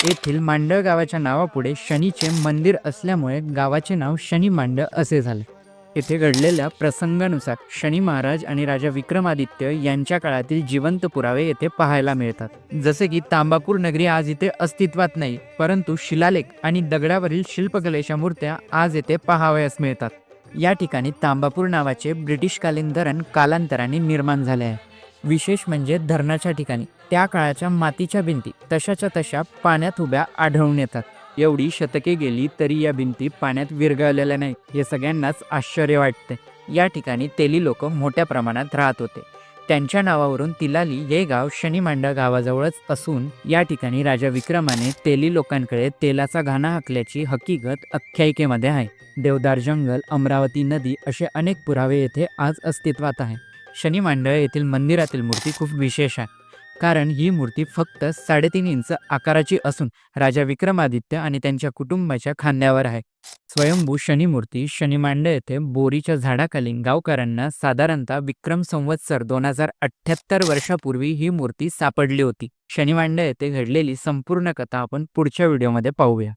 येथील मांडळ गावाच्या नावापुढे शनीचे मंदिर असल्यामुळे गावाचे नाव शनी मांडळ असे झाले. येथे घडलेल्या प्रसंगानुसार शनी महाराज आणि राजा विक्रमादित्य यांच्या काळातील जिवंत पुरावे येथे पाहायला मिळतात. जसे की तांबापूर नगरी आज इथे अस्तित्वात नाही, परंतु शिलालेख आणि दगडावरील शिल्पकलेच्या मूर्त्या आज येथे पाहावयास मिळतात. या ठिकाणी तांबापूर नावाचे ब्रिटिशकालीन धरण कालांतराने निर्माण झाले आहे. विशेष म्हणजे धरणाच्या ठिकाणी त्या काळाच्या मातीच्या भिंती तशाच्या तशा पाण्यात उभ्या आढळून येतात. एवढी शतके गेली तरी या भिंती पाण्यात विरघळलेल्या नाही हे सगळ्यांनाच आश्चर्य वाटते. या ठिकाणी तेली लोक मोठ्या प्रमाणात राहत होते. त्यांच्या नावावरून तिलाली हे गाव शनीमांडा गावाजवळच असून या ठिकाणी राजा विक्रमाने तेली लोकांकडे तेलाचा घाणा हाकल्याची हकीकत आख्यायिकेमध्ये आहे. देवदार जंगल, अमरावती नदी असे अनेक पुरावे येथे आज अस्तित्वात आहे. शनी मांडळ येथील मंदिरातील मूर्ती खूप विशेष आहे, कारण ही मूर्ती फक्त 3.5 इंच आकाराची असून राजा विक्रमादित्य आणि त्यांच्या कुटुंबाच्या खांद्यावर आहे. स्वयंभू शनी मूर्ती शनी मांडळ येथे बोरीच्या झाडाखाली गावकऱ्यांना साधारणतः विक्रम संवत्सर 2078 वर्षापूर्वी ही मूर्ती सापडली होती. शनी मांडळ येथे घडलेली संपूर्ण कथा आपण पुढच्या व्हिडिओमध्ये पाहूया.